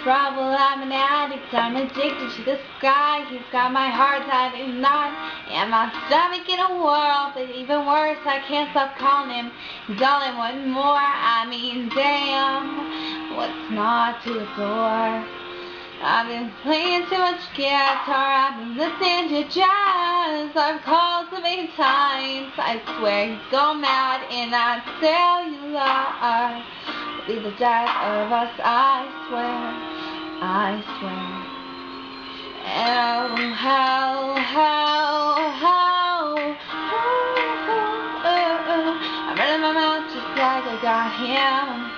trouble, I'm an addict, I'm addicted to this guy. He's got my heart tied in knot and my stomach in a whirl. But even worse, I can't stop calling him. He's all I want more. I mean, damn, what's not to adore? I've been playing too much guitar, I've been listening to jazz. I've called so many times, I swear he's gone mad in that cellular. Be the death of us, I swear, I swear. And oh, how, I'm running my mouth just like I got him,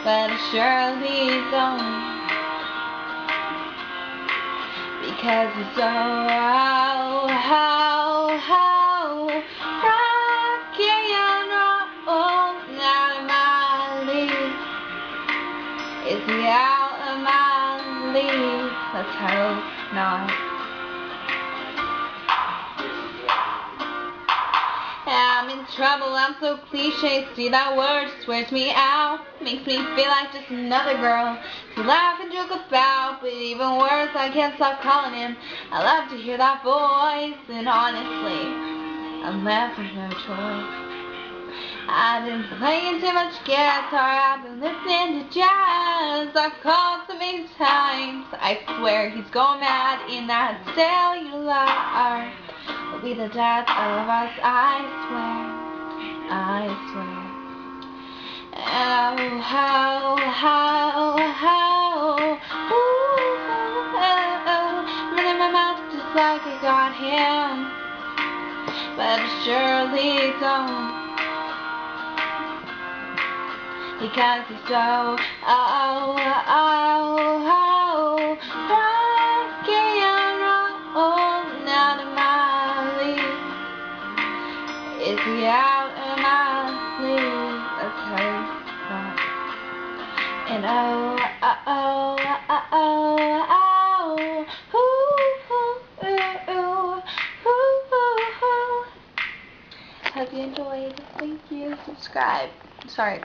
but I surely don't, because he's so rocky and roll out of my league. Is he out of my league? Let's hope not. I'm in trouble, I'm so cliche. See that word just wears me out. Makes me feel like just another girl to laugh and joke about. But even worse, I can't stop calling him. I love to hear that voice, and honestly, I'm left with no choice. I've been playing too much guitar, I've been listening to jazz. I've called so many times, I swear he's going mad in that cellular. It'll be the death of us, I swear, I swear. And oh, running my mouth just like I got him, but I surely don't, because he's so rocky and roll out of my league. Is he out of my league? Let's hope not. And hope you enjoyed. Thank you. Subscribe. Sorry.